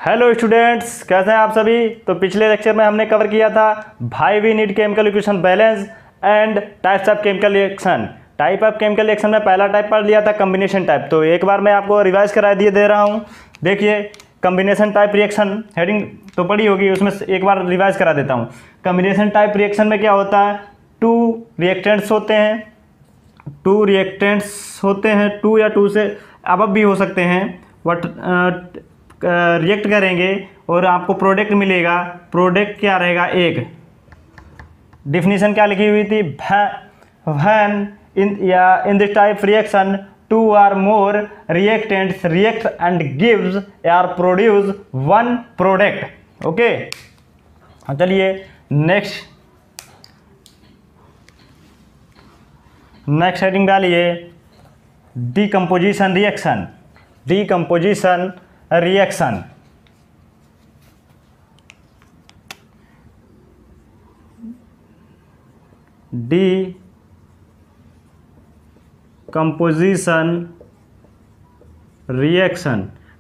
Hello students, कैसे हैं आप सभी। तो पिछले लेक्चर में हमने कवर किया था भाई we need chemical equation balance and types of chemical reaction. Type of chemical reaction में पहला टाइप पढ़ लिया था कम्बिनेशन टाइप। तो एक बार मैं आपको रिवाइज करा दिए दे रहा हूँ। देखिए कम्बिनेशन टाइप रिएक्शन हेडिंग तो पढ़ी होगी, उसमें एक बार रिवाइज करा देता हूँ। कम्बिनेशन टाइप रिएक्शन में क्या होता है, टू रिएक्टेंट्स होते हैं, टू या टू से अब भी हो सकते हैं। बट रिएक्ट करेंगे और आपको प्रोडक्ट मिलेगा। प्रोडक्ट क्या रहेगा, एक डिफिनीशन क्या लिखी हुई थी, when in this type reaction two or more reactants react and gives or produce one product. Okay, चलिए नेक्स्ट हेडिंग डालिए, decomposition reaction. Decomposition reaction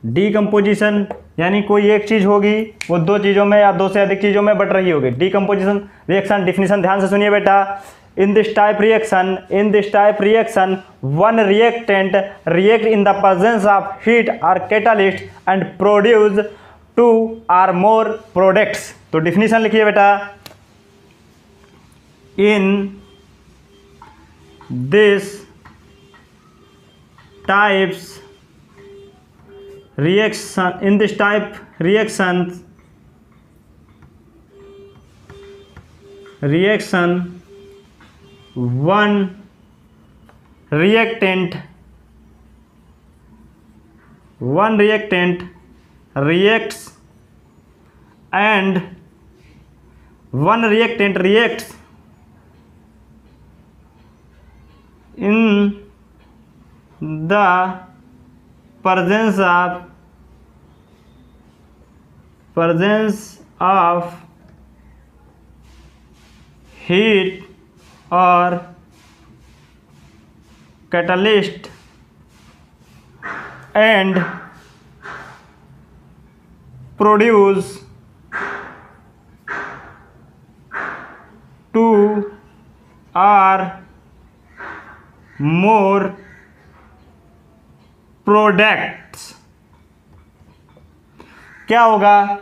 decomposition यानी कोई एक चीज होगी वो दो चीजों में या दो से अधिक चीजों में बट रही होगी। डीकम्पोजिशन रिएक्शन डिफिनीशन ध्यान से सुनिए बेटा। In this type reaction, one reactant react in the presence of heat or catalyst and produce two or more products। तो definition लिखिए बेटा, in this type reaction one reactant reacts and one reactant reacts in the presence of heat or catalyst and produce two or more products। क्या होगा,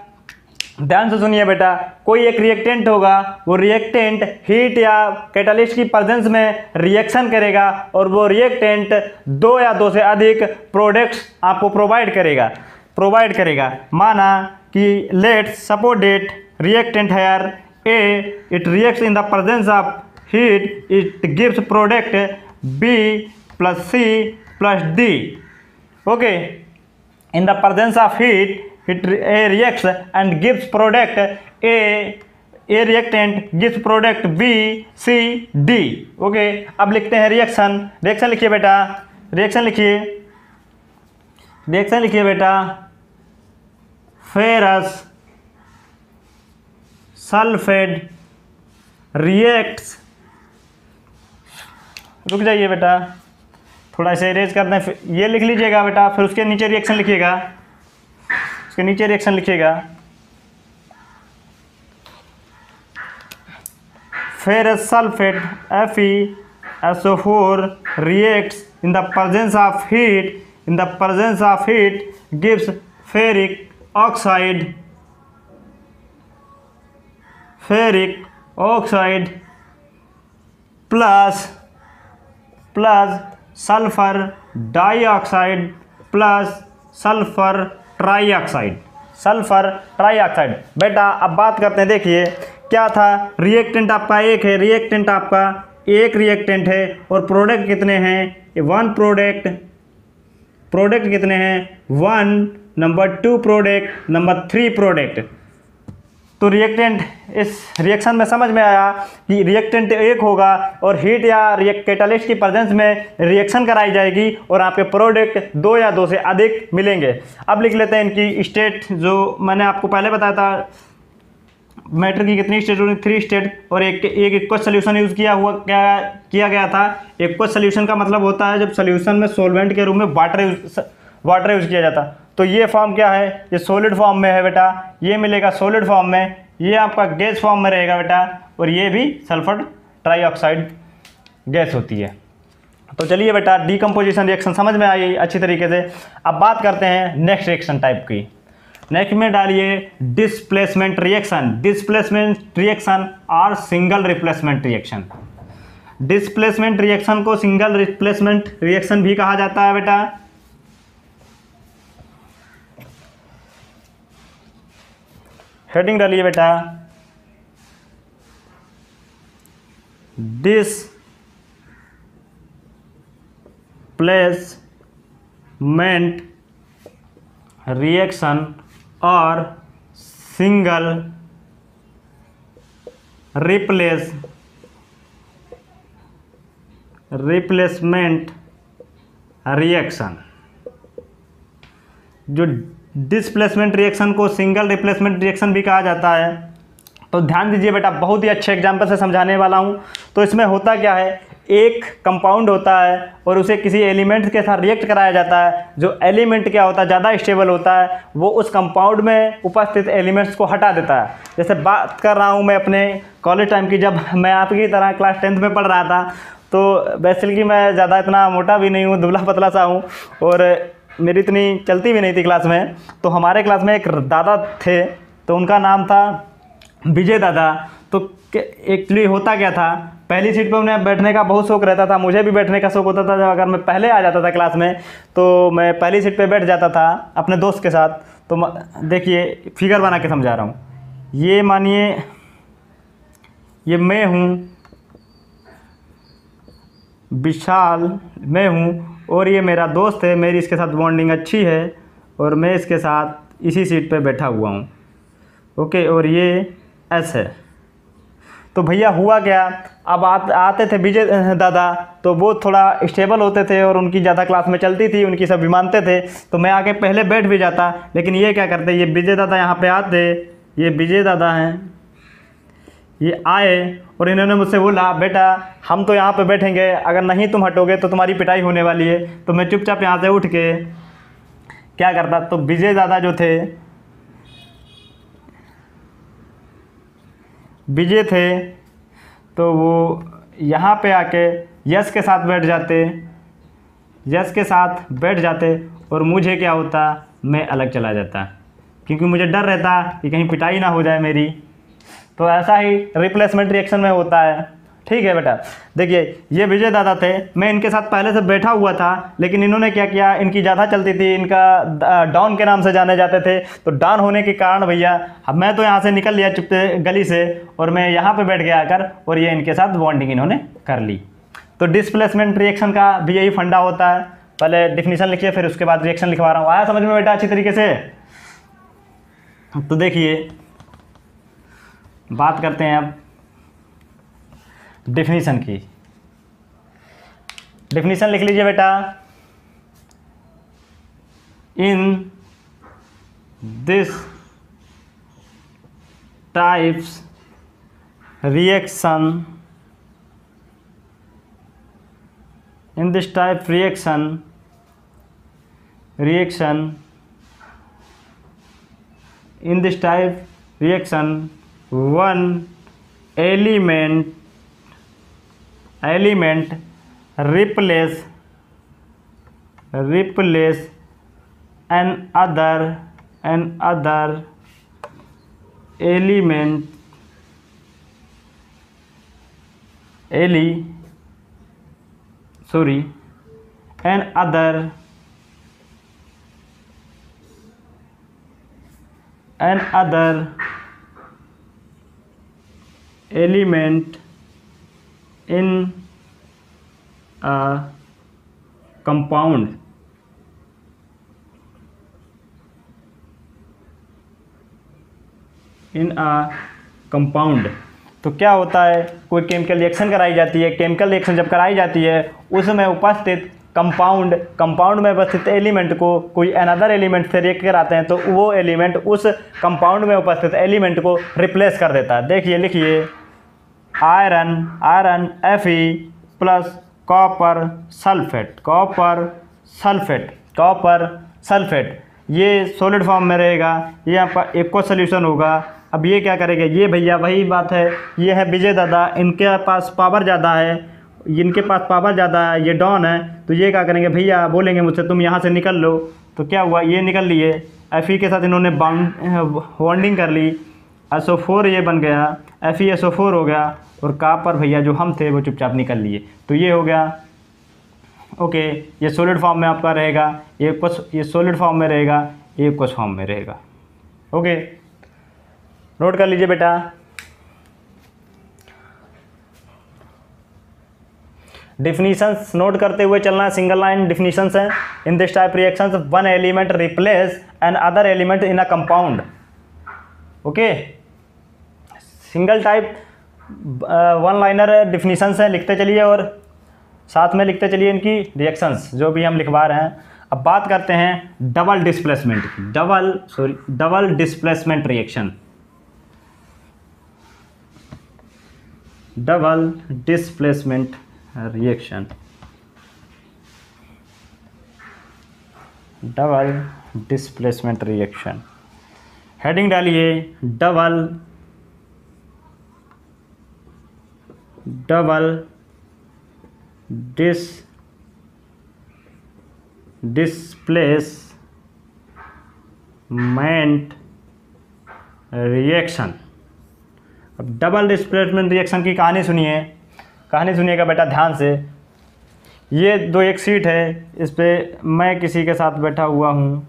ध्यान से सुनिए बेटा। कोई एक रिएक्टेंट होगा, वो रिएक्टेंट हीट या कैटालिस्ट की प्रेजेंस में रिएक्शन करेगा और वो रिएक्टेंट दो या दो से अधिक प्रोडक्ट्स आपको प्रोवाइड करेगा। माना कि let's suppose that reactant here A, it reacts in the presence of heat, it gives product B plus C plus D. Okay, in the presence of heat A reacts and gives product A reactant gives product B C D। Okay, अब लिखते हैं reaction लिखिए बेटा, reaction लिखिए बेटा। Ferrous sulphate reacts, रुक जाइए बेटा, थोड़ा सा इरेज कर दें, ये लिख लीजिएगा बेटा, फिर उसके नीचे रिएक्शन लिखिएगा। Ferrous sulphate FeSO4 reacts in the presence of heat gives ferric oxide plus sulfur dioxide plus sulfur trioxide. बेटा अब बात करते हैं, देखिए क्या था, रिएक्टेंट आपका एक है, एक रिएक्टेंट है और प्रोडक्ट कितने हैं, वन प्रोडक्ट कितने हैं, one, number two product, number three product. तो रिएक्टेंट इस रिएक्शन में समझ में आया कि रिएक्टेंट एक होगा और हीट या कैटालिस्ट की प्रेजेंस में रिएक्शन कराई जाएगी और आपके प्रोडक्ट दो या दो से अधिक मिलेंगे। अब लिख लेते हैं इनकी स्टेट, जो मैंने आपको पहले बताया था मैटर की कितनी स्टेट होती, 3 स्टेट, और एक एक्वस सोल्यूशन यूज़ किया गया था। एक्वस सोल्यूशन का मतलब होता है जब सोल्यूशन में सॉल्वेंट के रूप में वाटर यूज़ किया जाता। तो ये फॉर्म क्या है, ये सॉलिड फॉर्म में है बेटा, ये मिलेगा सॉलिड फॉर्म में, ये आपका गैस फॉर्म में रहेगा बेटा, और ये भी सल्फर ट्राईऑक्साइड गैस होती है। तो चलिए बेटा डीकम्पोजिशन रिएक्शन समझ में आई अच्छी तरीके से। अब बात करते हैं नेक्स्ट रिएक्शन टाइप की। नेक्स्ट में डालिए डिस्प्लेसमेंट रिएक्शन। डिस्प्लेसमेंट रिएक्शन और single replacement reaction. Displacement reaction को सिंगल रिप्लेसमेंट रिएक्शन भी कहा जाता है बेटा। हेडिंग डालिए बेटा डिस्प्लेसमेंट रिएक्शन और सिंगल रिप्लेसमेंट रिएक्शन। जो डिस्प्लेसमेंट रिएक्शन को सिंगल रिप्लेसमेंट रिएक्शन भी कहा जाता है। तो ध्यान दीजिए बेटा, बहुत ही अच्छे एग्जाम्पल से समझाने वाला हूँ। तो इसमें होता क्या है, एक कंपाउंड होता है और उसे किसी एलिमेंट के साथ रिएक्ट कराया जाता है। जो एलिमेंट क्या होता है, ज़्यादा स्टेबल होता है, वो उस कंपाउंड में उपस्थित एलिमेंट्स को हटा देता है। जैसे बात कर रहा हूँ मैं अपने कॉलेज टाइम की, जब मैं आपकी तरह क्लास 10th में पढ़ रहा था। तो बेसिकली मैं ज़्यादा इतना मोटा भी नहीं हूँ, दुबला पतला सा हूँ, और मेरी इतनी चलती भी नहीं थी क्लास में। तो हमारे क्लास में एक दादा थे, तो उनका नाम था विजय दादा। तो एक्चुअली होता क्या था, पहली सीट पे उन्हें बैठने का बहुत शौक रहता था, मुझे भी बैठने का शौक होता था। जब अगर मैं पहले आ जाता था क्लास में, तो मैं पहली सीट पे बैठ जाता था अपने दोस्त के साथ। तो देखिए फिगर बना के समझा रहा हूँ। ये मानिए ये मैं हूँ, विशाल मैं हूँ, और ये मेरा दोस्त है, मेरी इसके साथ बॉन्डिंग अच्छी है, और मैं इसके साथ इसी सीट पे बैठा हुआ हूँ। ओके, और ये एस है। तो भैया हुआ क्या, अब आते थे विजय दादा, तो वो थोड़ा स्टेबल होते थे और उनकी ज़्यादा क्लास में चलती थी, उनकी सब भी मानते थे। तो मैं आके पहले बैठ भी जाता, लेकिन ये क्या करते, ये विजय दादा यहाँ पे आते, ये विजय दादा हैं, ये आए और इन्होंने मुझसे बोला, बेटा हम तो यहाँ पे बैठेंगे, अगर नहीं तुम हटोगे तो तुम्हारी पिटाई होने वाली है। तो मैं चुपचाप यहाँ से उठ के क्या करता, तो विजय दादा जो थे, विजय थे, तो वो यहाँ पे आके यश के साथ बैठ जाते, यश के साथ बैठ जाते, और मुझे क्या होता, मैं अलग चला जाता, क्योंकि मुझे डर रहता कि कहीं पिटाई ना हो जाए मेरी। तो ऐसा ही रिप्लेसमेंट रिएक्शन में होता है। ठीक है बेटा, देखिए ये विजय दादा थे, मैं इनके साथ पहले से बैठा हुआ था, लेकिन इन्होंने क्या किया, इनकी ज़्यादा चलती थी, इनका डॉन के नाम से जाने जाते थे। तो डॉन होने के कारण भैया अब मैं तो यहाँ से निकल लिया चुपते गली से, और मैं यहाँ पे बैठ गया आकर, और ये इनके साथ बॉन्डिंग इन्होंने कर ली। तो डिस्प्लेसमेंट रिएक्शन का भी यही फंडा होता है। पहले डिफिनीशन लिखिए, फिर उसके बाद रिएक्शन लिखवा रहा हूँ। आया समझ में बेटा अच्छी तरीके से? तो देखिए बात करते हैं अब डिफिनीशन की। डिफिनीशन लिख लीजिए बेटा, in this types reaction, in this type reaction in this type reaction one element replace another element another element in a compound. In a compound. तो क्या होता है, कोई केमिकल रिएक्शन कराई जाती है, केमिकल रिएक्शन जब कराई जाती है उसमें उपस्थित कंपाउंड में उपस्थित एलिमेंट को कोई अनदर एलिमेंट से रिएक्ट कराते हैं, तो वो एलिमेंट उस कंपाउंड में उपस्थित एलिमेंट को रिप्लेस कर देता है। देखिए लिखिए, iron Fe plus copper sulphate, ये सॉलिड फॉर्म में रहेगा, ये आपका एक्वस सोल्यूशन होगा। अब ये क्या करेगा, ये भैया वही बात है, ये है विजय दादा, इनके पास पावर ज़्यादा है, इनके पास पावर ज़्यादा है, ये डॉन है, तो ये क्या करेंगे भैया, बोलेंगे मुझसे तुम यहाँ से निकल लो। तो क्या हुआ, ये निकल लिए, Fe के साथ इन्होंने बॉन्डिंग कर ली, SO4 ये बन गया, FeSO4 हो गया, और कॉपर भैया जो हम थे वो चुपचाप निकल लिए। तो ये हो गया ओके। ये सॉलिड फॉर्म में आपका रहेगा, ये सॉलिड फॉर्म में रहेगा, ये एक्वस फॉर्म में रहेगा। ओके, नोट कर लीजिए बेटा। डिफिनीशंस नोट करते हुए चलना, सिंगल लाइन डिफिनीशंस हैं। In this type reactions one element replace another element in a compound. Okay, single type one liner definitions हैं, लिखते चलिए और साथ में लिखते चलिए इनकी रिएक्शंस जो भी हम लिखवा रहे हैं। अब बात करते हैं डबल डिस्प्लेसमेंट की, double displacement reaction, double displacement reaction, double displacement reaction. Heading डालिए डबल डिस्प्लेसमेंट रिएक्शन। अब डबल डिस्प्लेसमेंट रिएक्शन की कहानी सुनिए, कहानी सुनिएगा बेटा ध्यान से। ये दो एक सीट है, इस पे मैं किसी के साथ बैठा हुआ हूँ,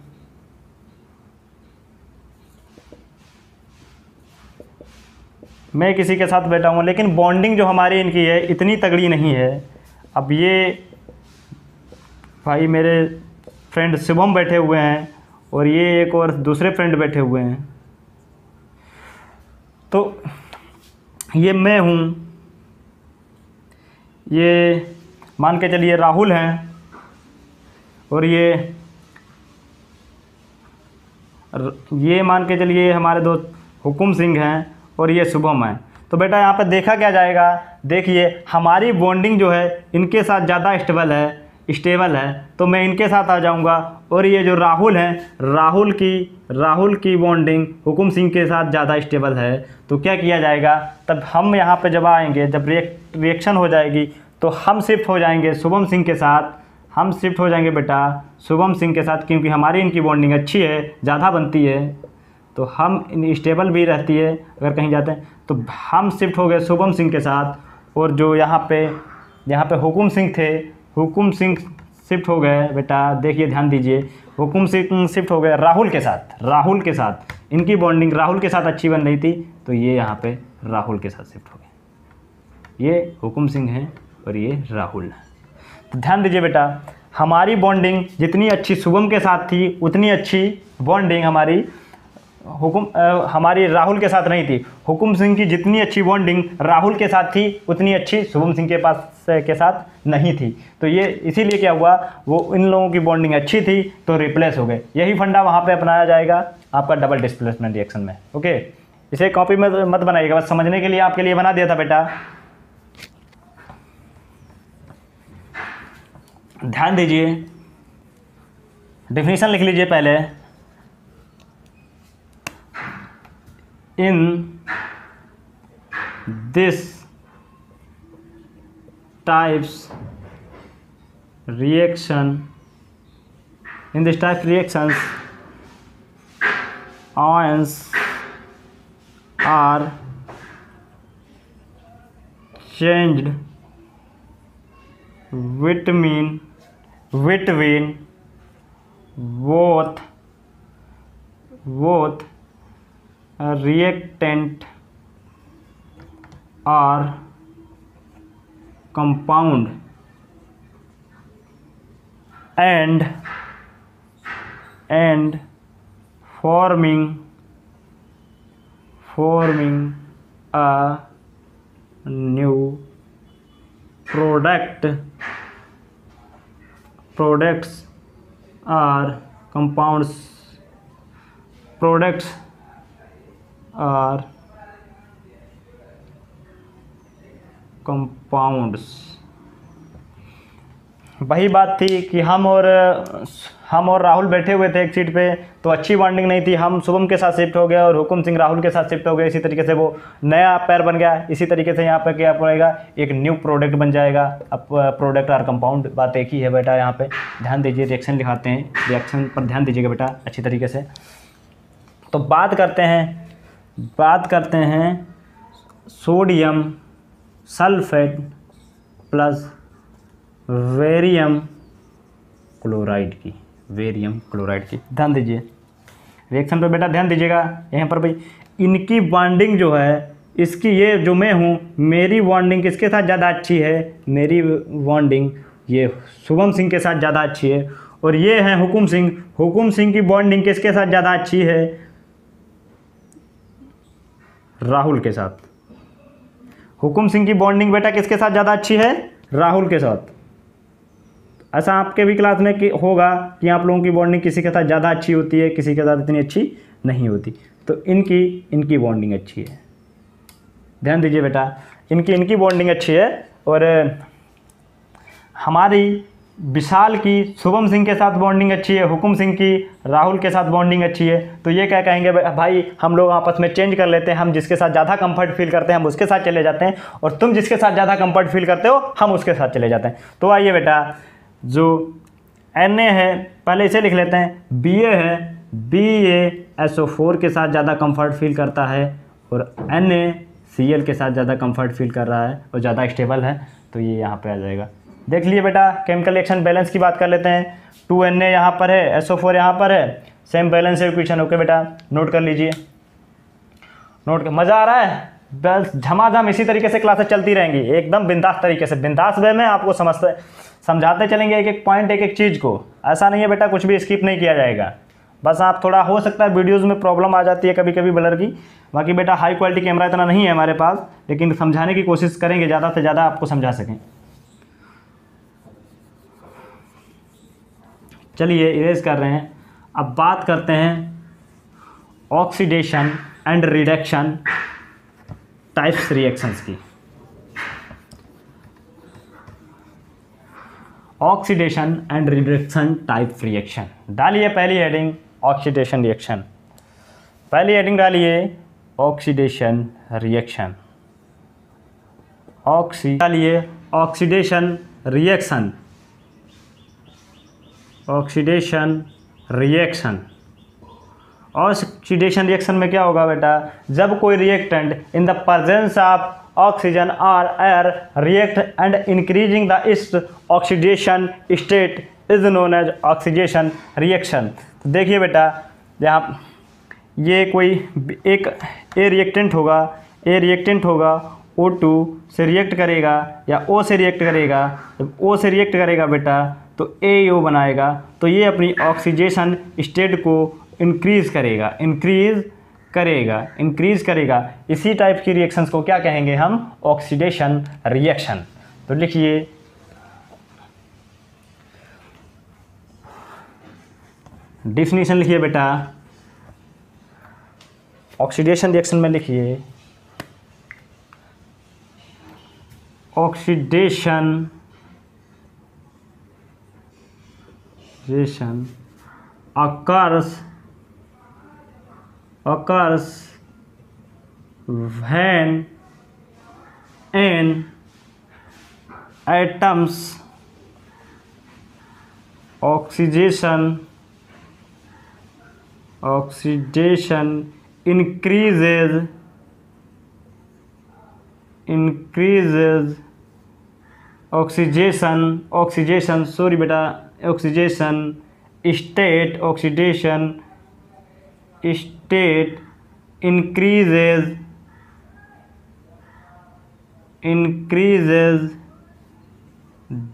मैं किसी के साथ बैठा हूँ, लेकिन बॉन्डिंग जो हमारी इनकी है इतनी तगड़ी नहीं है। अब ये भाई मेरे फ्रेंड शुभम बैठे हुए हैं और ये एक और दूसरे फ्रेंड बैठे हुए हैं, तो ये मैं हूँ, ये मान के चलिए राहुल हैं, और ये मान के चलिए हमारे दोस्त हुकुम सिंह हैं, और ये शुभम है। तो बेटा यहाँ पे देखा क्या जाएगा, देखिए हमारी बॉन्डिंग जो है इनके साथ ज़्यादा स्टेबल है, तो मैं इनके साथ आ जाऊँगा, और ये जो राहुल हैं, राहुल की बॉन्डिंग हुकुम सिंह के साथ ज़्यादा स्टेबल है। तो क्या किया जाएगा, तब हम यहाँ पे जब आएंगे, जब रिएक्शन हो जाएगी तो हम शिफ्ट हो जाएंगे शुभम सिंह के साथ, हम शिफ्ट हो जाएंगे बेटा शुभम सिंह के साथ, क्योंकि हमारी इनकी बॉन्डिंग अच्छी है, ज़्यादा बनती है, तो हम स्टेबल भी रहती है अगर कहीं जाते हैं। तो हम शिफ्ट हो गए शुभम सिंह के साथ, और जो यहाँ पे हुकुम सिंह थे, हुकुम सिंह शिफ्ट हो गए बेटा, देखिए ध्यान दीजिए, हुकुम सिंह शिफ्ट हो गए राहुल के साथ, इनकी बॉन्डिंग राहुल के साथ अच्छी बन रही थी, तो ये यहाँ पे राहुल के साथ शिफ्ट हो गए। ये हुकुम सिंह हैं और ये राहुल। तो ध्यान दीजिए बेटा, हमारी बॉन्डिंग जितनी अच्छी शुभम के साथ थी उतनी अच्छी बॉन्डिंग हमारी राहुल के साथ नहीं थी। हुकुम सिंह की जितनी अच्छी बॉन्डिंग राहुल के साथ थी उतनी अच्छी शुभम सिंह के साथ नहीं थी। तो ये इसीलिए क्या हुआ, वो इन लोगों की बॉन्डिंग अच्छी थी तो रिप्लेस हो गए। यही फंडा वहाँ पे अपनाया जाएगा आपका डबल डिस्प्लेसमेंट रिएक्शन में। ओके, इसे कॉपी में मत बनाइएगा, बस समझने के लिए आपके लिए बना दिया था बेटा। ध्यान दीजिए, डेफिनेशन लिख लीजिए पहले। In this types reactions ions are changed between both reactant or compound and forming a new products or compounds वही बात थी कि हम और राहुल बैठे हुए थे एक सीट पे, तो अच्छी बॉन्डिंग नहीं थी। हम शुभम के साथ शिफ्ट हो गए और हुकुम सिंह राहुल के साथ शिफ्ट हो गए। इसी तरीके से वो नया पैर बन गया। इसी तरीके से यहाँ पे क्या पड़ेगा, एक न्यू प्रोडक्ट बन जाएगा। अब प्रोडक्ट और कंपाउंड बात एक ही है बेटा। यहाँ पे ध्यान दीजिए, रिएक्शन दिखाते हैं, रिएक्शन पर ध्यान दीजिएगा बेटा अच्छी तरीके से। तो बात करते हैं सोडियम सल्फेट प्लस वेरियम क्लोराइड की। ध्यान दीजिए रिएक्शन पर बेटा, ध्यान दीजिएगा यहाँ पर भाई। इनकी बॉन्डिंग जो है, इसकी ये जो मैं हूँ, मेरी बॉन्डिंग किसके साथ ज़्यादा अच्छी है? मेरी बॉन्डिंग ये शुभम सिंह के साथ ज़्यादा अच्छी है। और ये हैं हुकुम सिंह की बॉन्डिंग किसके साथ ज़्यादा अच्छी है? राहुल के साथ। हुकुम सिंह की बॉन्डिंग बेटा किसके साथ ज़्यादा अच्छी है? राहुल के साथ। ऐसा आपके भी क्लास में होगा कि आप लोगों की बॉन्डिंग किसी के साथ ज़्यादा अच्छी होती है, किसी के साथ इतनी अच्छी नहीं होती। तो इनकी बॉन्डिंग अच्छी है। ध्यान दीजिए बेटा, इनकी बॉन्डिंग अच्छी है। और हमारी विशाल की शुभम सिंह के साथ बॉन्डिंग अच्छी है, हुकुम सिंह की राहुल के साथ बॉन्डिंग अच्छी है। तो ये क्या कहेंगे भाई, हम लोग आपस में चेंज कर लेते हैं। हम जिसके साथ ज़्यादा कंफर्ट फील करते हैं हम उसके साथ चले जाते हैं, और तुम जिसके साथ ज़्यादा कंफर्ट फील करते हो हम उसके साथ चले जाते हैं। तो आइए बेटा, जो Na है पहले इसे लिख लेते हैं। Ba है, BaSO4 के साथ ज़्यादा कंफर्ट फील करता है, और NaCl के साथ ज़्यादा कंफर्ट फील कर रहा है और ज़्यादा स्टेबल है। तो ये यहाँ पे आ जाएगा। देख लिए बेटा, केमिकल रिएक्शन बैलेंस की बात कर लेते हैं। 2Na यहाँ पर है, SO4 यहाँ पर है, सेम बैलेंस इक्वेशन। ओके बेटा, नोट कर लीजिए। मज़ा आ रहा है? बस झमाझम इसी तरीके से क्लासेस चलती रहेंगी, एकदम बिंदास तरीके से, बिंदास वे में आपको समझाते चलेंगे एक एक पॉइंट, एक एक चीज़ को। ऐसा नहीं है बेटा कुछ भी स्किप नहीं किया जाएगा। बस आप थोड़ा, हो सकता है वीडियोज़ में प्रॉब्लम आ जाती है कभी कभी ब्लर की। बाकी बेटा हाई क्वालिटी कैमरा इतना नहीं है हमारे पास, लेकिन समझाने की कोशिश करेंगे, ज़्यादा से ज़्यादा आपको समझा सकें। चलिए इरेज कर रहे हैं। अब बात करते हैं oxidation and reduction types reactions की। Oxidation and reduction type reaction डालिए। पहली हेडिंग ऑक्सीडेशन रिएक्शन, पहली हेडिंग डालिए ऑक्सीडेशन रिएक्शन। डालिए ऑक्सीडेशन रिएक्शन। ऑक्सीडेशन रिएक्शन में क्या होगा बेटा, जब कोई reactant in the presence of oxygen और air react and increasing the is oxidation state is known as oxidation reaction. तो देखिए बेटा, यहाँ ये कोई एक ए रिएक्टेंट होगा, O2 से रिएक्ट करेगा या O से रिएक्ट करेगा। जब O से रिएक्ट करेगा बेटा तो AO बनाएगा, तो ये अपनी ऑक्सीडेशन स्टेट को इंक्रीज़ करेगा। इसी टाइप की रिएक्शंस को क्या कहेंगे हम? Oxidation reaction. तो लिखिए डिफिनीशन, लिखिए बेटा ऑक्सीडेशन रिएक्शन में, लिखिए oxidation occurs when an atom's oxidation increases oxidation sorry बेटा oxidation state increases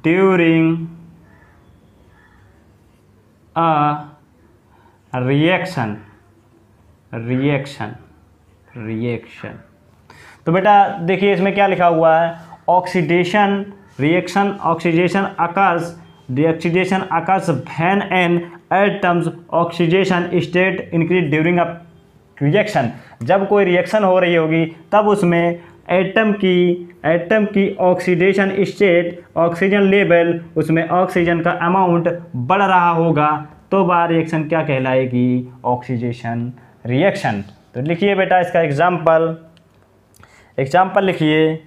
during a reaction। तो बेटा देखिए इसमें क्या लिखा हुआ है, oxidation occurs when an atom's oxidation state increase during a reaction। जब कोई रिएक्शन हो रही होगी तब उसमें एटम की ऑक्सीडेशन स्टेट, ऑक्सीजन लेवल, उसमें ऑक्सीजन का अमाउंट बढ़ रहा होगा तो वह रिएक्शन क्या कहलाएगी? Oxidation reaction. तो लिखिए बेटा इसका एग्जाम्पल लिखिए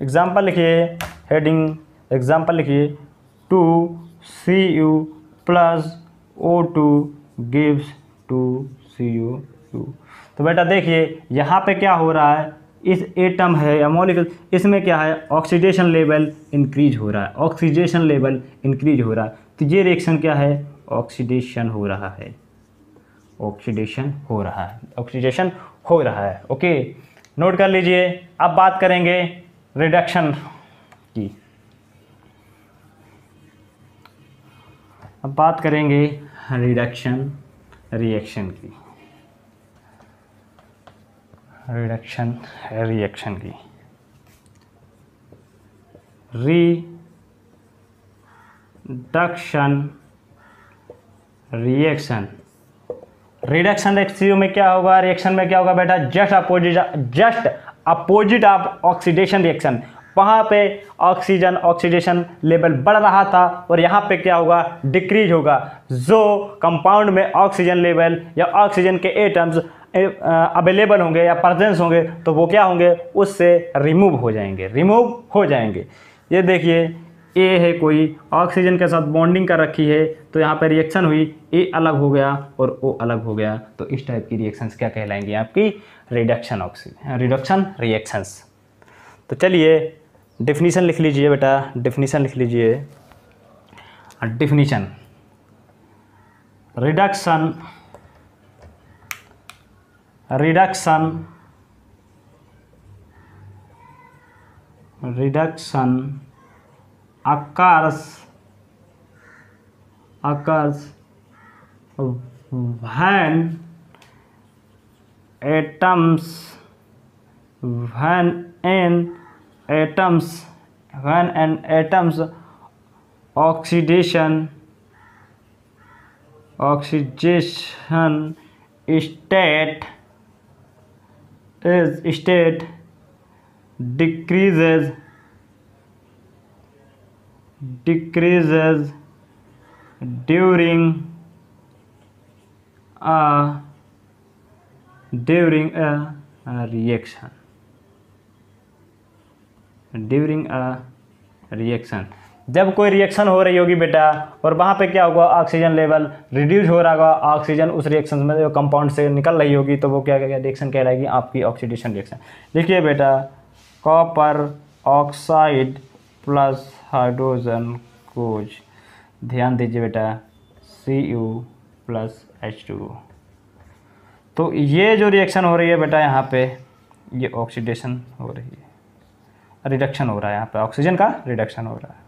एग्जाम्पल लिखिए, हेडिंग एग्जाम्पल लिखिए 2Cu plus O2 gives 2Cu2। तो बेटा देखिए यहाँ पे क्या हो रहा है, इस एटम है या मॉलिक्यूल, इसमें क्या है? ऑक्सीडेशन लेवल इंक्रीज हो रहा है, ऑक्सीडेशन लेवल इंक्रीज हो रहा है। तो ये रिएक्शन क्या है? ऑक्सीडेशन हो रहा है, ऑक्सीडेशन हो रहा है, ऑक्सीडेशन हो रहा है। ओके, नोट कर लीजिए। अब बात करेंगे रिडक्शन की, अब बात करेंगे रिडक्शन रिएक्शन की, रिडक्शन रिएक्शन की। रिडक्शन रिएक्शन, रिडक्शन रिएक्शन में क्या होगा? रिएक्शन में क्या होगा बेटा? Just opposite of oxidation reaction. वहाँ पे ऑक्सीडेशन लेवल बढ़ रहा था और यहाँ पे क्या होगा? डिक्रीज होगा। जो कंपाउंड में ऑक्सीजन लेवल या ऑक्सीजन के एटम्स अवेलेबल होंगे या प्रेजेंस होंगे तो वो क्या होंगे? उससे रिमूव हो जाएंगे। ये देखिए ए है, कोई ऑक्सीजन के साथ बॉन्डिंग कर रखी है तो यहाँ पे रिएक्शन हुई, ए अलग हो गया और ओ अलग हो गया। तो इस टाइप की रिएक्शंस क्या कहलाएंगी? आपकी रिडक्शन रिएक्शंस। तो चलिए डेफिनीशन लिख लीजिए बेटा, डेफिनीशन लिख लीजिए। Definition reduction occurs when an atom's oxidation state decreases during a reaction। जब कोई रिएक्शन हो रही होगी बेटा और वहाँ पे क्या होगा? ऑक्सीजन लेवल रिड्यूस हो रहा होगा, ऑक्सीजन उस रिएक्शन में जो कंपाउंड से निकल रही होगी तो वो क्या रिएक्शन कहलाएगी? आपकी ऑक्सीडेशन रिएक्शन। लिखिए बेटा कॉपर ऑक्साइड प्लस हाइड्रोजन कोज, ध्यान दीजिए बेटा Cu प्लस H2O। तो ये जो रिएक्शन हो रही है बेटा यहाँ पे, ये ऑक्सीडेशन हो रही है, रिडक्शन हो रहा है, यहाँ पे ऑक्सीजन का रिडक्शन हो रहा है।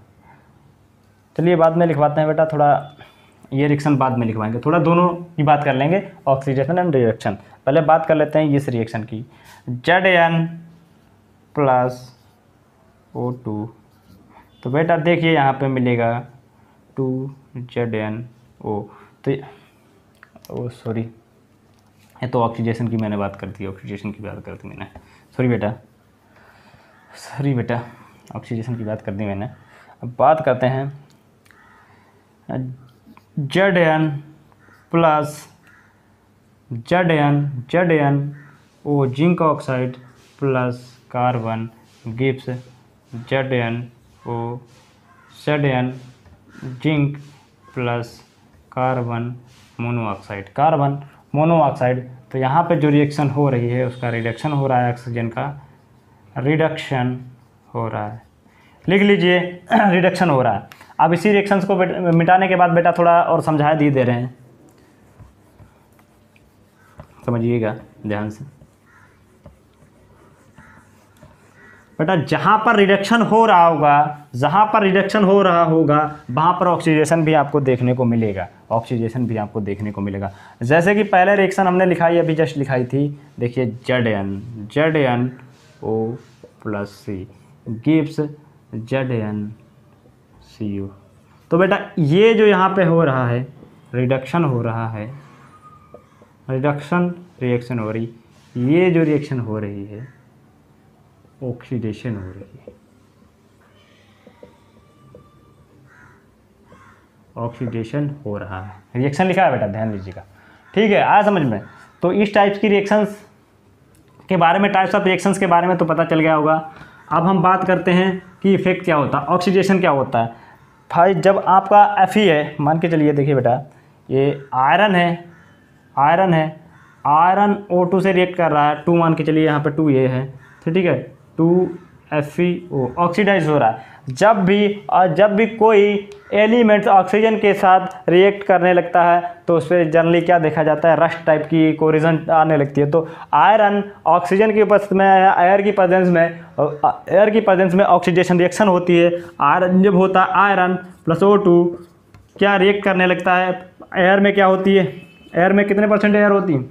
चलिए बाद में लिखवाते हैं बेटा, थोड़ा ये रिएक्शन बाद में लिखवाएंगे, थोड़ा दोनों की बात कर लेंगे, ऑक्सीडेशन एंड रिडक्शन। पहले बात कर लेते हैं इस रिएक्शन की। Zn प्लस O2, तो बेटा देखिए यहाँ पे मिलेगा 2ZnO। तो सॉरी, ये तो ऑक्सीडेशन की मैंने बात कर दी, ऑक्सीडेशन की बात कर दी मैंने, सॉरी बेटा ऑक्सीडेशन की बात कर दी मैंने। अब बात करते हैं Zn plus ZnO zinc oxide plus carbon gives ZnO zinc plus carbon monoxide. तो यहाँ पे जो रिएक्शन हो रही है उसका रिडक्शन हो रहा है, ऑक्सीजन का रिडक्शन हो रहा है। लिख लीजिए रिडक्शन हो रहा है। अब इसी रिएक्शंस को मिटाने के बाद बेटा थोड़ा और समझा दे रहे हैं, समझिएगा ध्यान से बेटा। जहाँ पर रिडक्शन हो रहा होगा वहाँ पर ऑक्सीडेशन भी आपको देखने को मिलेगा, जैसे कि पहले रिएक्शन हमने लिखाई, अभी जस्ट लिखाई थी, देखिए ZnO plus C gives ZnCu। तो बेटा ये जो यहाँ पे हो रहा है, रिडक्शन हो रहा है, रिडक्शन रिएक्शन हो रही, ये जो रिएक्शन हो रही है ऑक्सीडेशन हो रही है, ऑक्सीडेशन हो रहा है, रिएक्शन लिखा है बेटा, ध्यान दीजिएगा। ठीक है, आया समझ में। तो इस टाइप्स की रिएक्शंस के बारे में, टाइप्स ऑफ रिएक्शंस के बारे में तो पता चल गया होगा। अब हम बात करते हैं कि इफेक्ट क्या होता है, ऑक्सीडेशन क्या होता है। भाई जब आपका Fe है, मान के चलिए, देखिए बेटा ये आयरन है, आयरन है, आयरन O2 से रिएक्ट कर रहा है, 2 मान के चलिए, यहाँ पे 2 ये है, ठीक है, 2FeO ऑक्सीडाइज हो रहा है। जब भी कोई एलिमेंट्स ऑक्सीजन के साथ रिएक्ट करने लगता है तो उस पर जनरली क्या देखा जाता है, रस्ट टाइप की कोरिजन आने लगती है। तो आयरन ऑक्सीजन की उपस्थिति में, एयर की प्रेजेंस में ऑक्सीडेशन रिएक्शन होती है। आयरन जब होता है, आयरन प्लस O2 क्या रिएक्ट करने लगता है, एयर में क्या होती है, एयर में कितने % एयर होती है,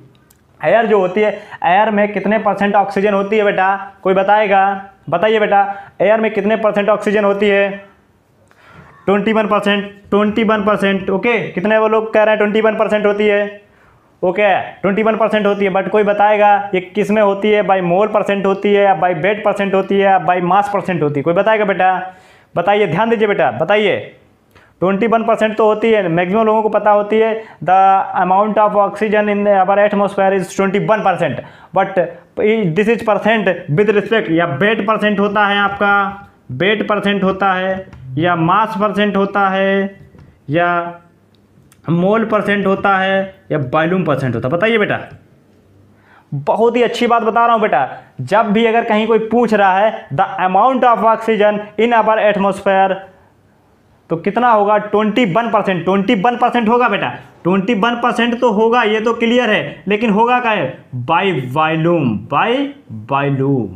एयर जो होती है, एयर में कितने % ऑक्सीजन होती है बेटा, कोई बताएगा, बताइए बेटा, एयर में कितने % ऑक्सीजन होती है, 21%, ओके, कितने वो लोग कह रहे हैं 21% होती है, ओके 21% होती है, बट कोई बताएगा ये किस में होती है, बाई मोल % होती है या बाई वेट % होती है या बाई मास % होती है, कोई बताएगा बेटा, बताइए, ध्यान दीजिए बेटा, बताइए। 21% तो होती है, मैक्सिमम लोगों को पता होती है, the amount of oxygen in our atmosphere is 21%, but this is % with respect, या वेट % होता है आपका, वेट % होता है, या मास % होता है, या मोल % होता है, या वॉल्यूम % होता है, बताइए बेटा। बहुत ही अच्छी बात बता रहा हूं बेटा, जब भी अगर कहीं कोई पूछ रहा है the amount of oxygen in our atmosphere, तो कितना होगा, 21% होगा बेटा, 21% तो होगा, ये तो क्लियर है, लेकिन होगा क्या है, बाई वॉल्यूम, बाई वॉल्यूम।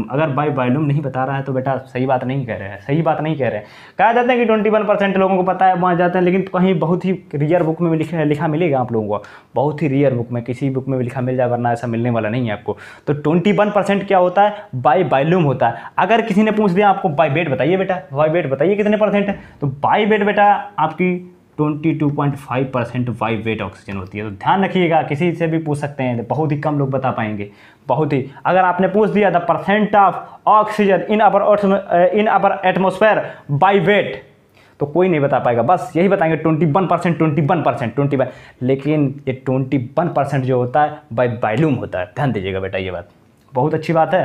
अगर बाई वॉल्यूम नहीं बता रहा है तो बेटा सही बात नहीं कह रहे हैं, सही बात नहीं कह रहे हैं। कहा जाता है कि 21% लोगों को पता है, वहाँ जाते हैं, लेकिन कहीं बहुत ही रियर बुक में लिखा मिलेगा आप लोगों को, बहुत ही रियर बुक में, किसी बुक में भी लिखा मिल जाए, वरना ऐसा मिलने वाला नहीं है आपको। तो 21% क्या होता है, बाई वॉल्यूम होता है। अगर किसी ने पूछ दिया आपको बाई वेट बताइए बेटा, बाई वेट बताइए कितने % है, तो बाई वेट बेटा आपकी 22.5% बाई वेट ऑक्सीजन होती है। तो ध्यान रखिएगा, किसी से भी पूछ सकते हैं, बहुत ही कम लोग बता पाएंगे, बहुत ही। अगर आपने पूछ दिया the % of oxygen in our atmosphere by wait, तो कोई नहीं बता पाएगा, बस यही बताएंगे 21%, लेकिन ये 21% जो होता है बाई वॉल्यूम होता है। ध्यान दीजिएगा बेटा, ये बात बहुत अच्छी बात है।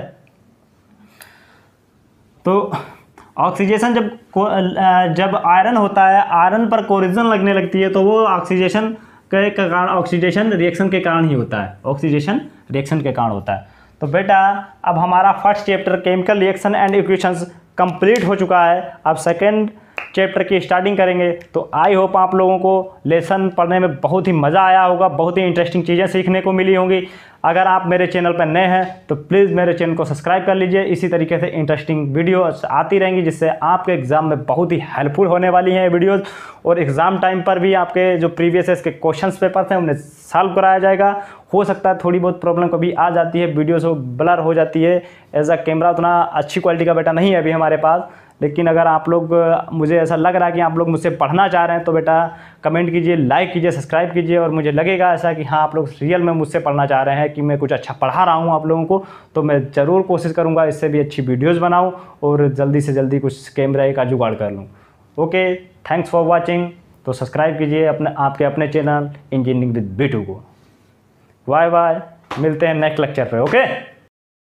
तो ऑक्सीडेशन जब आयरन होता है, आयरन पर कोरिजन लगने लगती है, तो वो ऑक्सीडेशन के कारण, ऑक्सीडेशन रिएक्शन के कारण ही होता है, ऑक्सीडेशन रिएक्शन के कारण होता है। तो बेटा अब हमारा first chapter chemical reaction and equations complete हो चुका है। अब सेकंड चैप्टर की स्टार्टिंग करेंगे। तो आई होप आप लोगों को लेसन पढ़ने में बहुत ही मज़ा आया होगा, बहुत ही इंटरेस्टिंग चीज़ें सीखने को मिली होंगी। अगर आप मेरे चैनल पर नए हैं तो प्लीज़ मेरे चैनल को सब्सक्राइब कर लीजिए। इसी तरीके से इंटरेस्टिंग वीडियो आती रहेंगी, जिससे आपके एग्ज़ाम में बहुत ही हेल्पफुल होने वाली हैं वीडियोज़। और एग्ज़ाम टाइम पर भी आपके जो प्रीवियस ईयर के क्वेश्चन पेपर्स हैं उन्हें सॉल्व कराया जाएगा। हो सकता है थोड़ी बहुत प्रॉब्लम कभी आ जाती है, वीडियोज़ ब्लर हो जाती है, एज अ कैमरा उतना अच्छी क्वालिटी का बेटा नहीं है अभी हमारे पास। लेकिन अगर आप लोग, मुझे ऐसा लग रहा है कि आप लोग मुझसे पढ़ना चाह रहे हैं, तो बेटा कमेंट कीजिए, लाइक कीजिए, सब्सक्राइब कीजिए। और मुझे लगेगा ऐसा कि हाँ आप लोग रियल में मुझसे पढ़ना चाह रहे हैं, कि मैं कुछ अच्छा पढ़ा रहा हूँ आप लोगों को, तो मैं ज़रूर कोशिश करूँगा इससे भी अच्छी वीडियोज़ बनाऊँ और जल्दी से जल्दी कुछ कैमरे का जुगाड़ कर लूँ। Okay, thanks for watching. तो सब्सक्राइब कीजिए आपके अपने चैनल इंजीनियरिंग विद B2 को। बाय बाय, मिलते हैं नेक्स्ट लेक्चर पे। ओके।